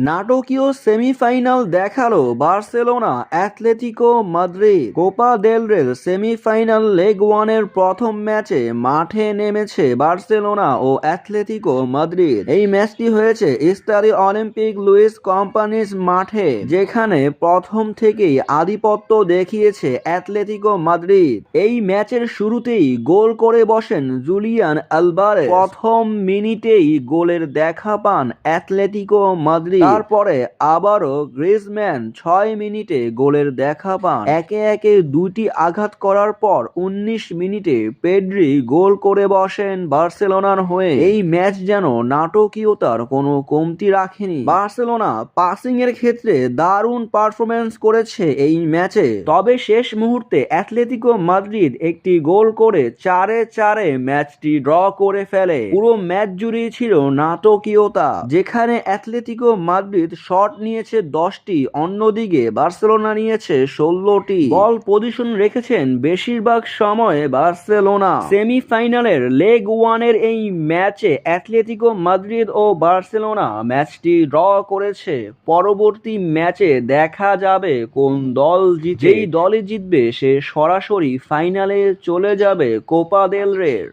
নাটকীয় সেমিফাইনাল দেখালো Barcelona Atletico Madrid. Copa del রের সেমিফাইনাল লেগ ওয়ানের প্রথম ম্যাচে মাঠে নেমেছে বার্সেলোনা ও অ্যাটলেটিকো মাদ্রিদ। এই ম্যাচটি হয়েছে স্টাডি অলিম্পিক লুইস কম্পানিস মাঠে, যেখানে প্রথম থেকেই আধিপত্য দেখিয়েছে অ্যাটলেটিকো মাদ্রিদ। এই ম্যাচের শুরুতেই গোল করে বসেন জুলিয়ান আলভারেজ। প্রথম মিনিটেই গোলের দেখা পান অ্যাটলেটিকো মাদ্রিদ। তারপরে আবারও গ্রিজম্যান ৬ মিনিটে গোলের দেখা পান। একে একে দুটি আঘাত করার পর ১৯ মিনিটে পেড্রি গোল করে বসেন বার্সেলোনার হয়ে। এই ম্যাচ যেন নাটকীয়তার কোনো কমতি রাখেনি। বার্সেলোনা পাসিং এর ক্ষেত্রে দারুণ পারফরমেন্স করেছে এই ম্যাচে, তবে শেষ মুহূর্তে অ্যাটলেটিকো মাদ্রিদ একটি গোল করে ৪-৪ ম্যাচটি ড্র করে ফেলে। পুরো ম্যাচ জুড়েই ছিল নাটকীয়তা, যেখানে অ্যাটলেটিকো মাদ্রিদ শট নিয়েছে ১০টি, অন্যদিকে বার্সেলোনা নিয়েছে ১৬টি। বল পজিশন রেখেছেন বেশিরভাগ সময়ে বার্সেলোনা। সেমিফাইনালের লেগ ওয়ানের এই ম্যাচে অ্যাটলেটিকো মাদ্রিদ ও বার্সেলোনা ম্যাচটি ড্র করেছে। পরবর্তী ম্যাচে দেখা যাবে কোন দল জিতে। যেই দলই জিতবে সে সরাসরি ফাইনালে চলে যাবে কোপা দেল রের।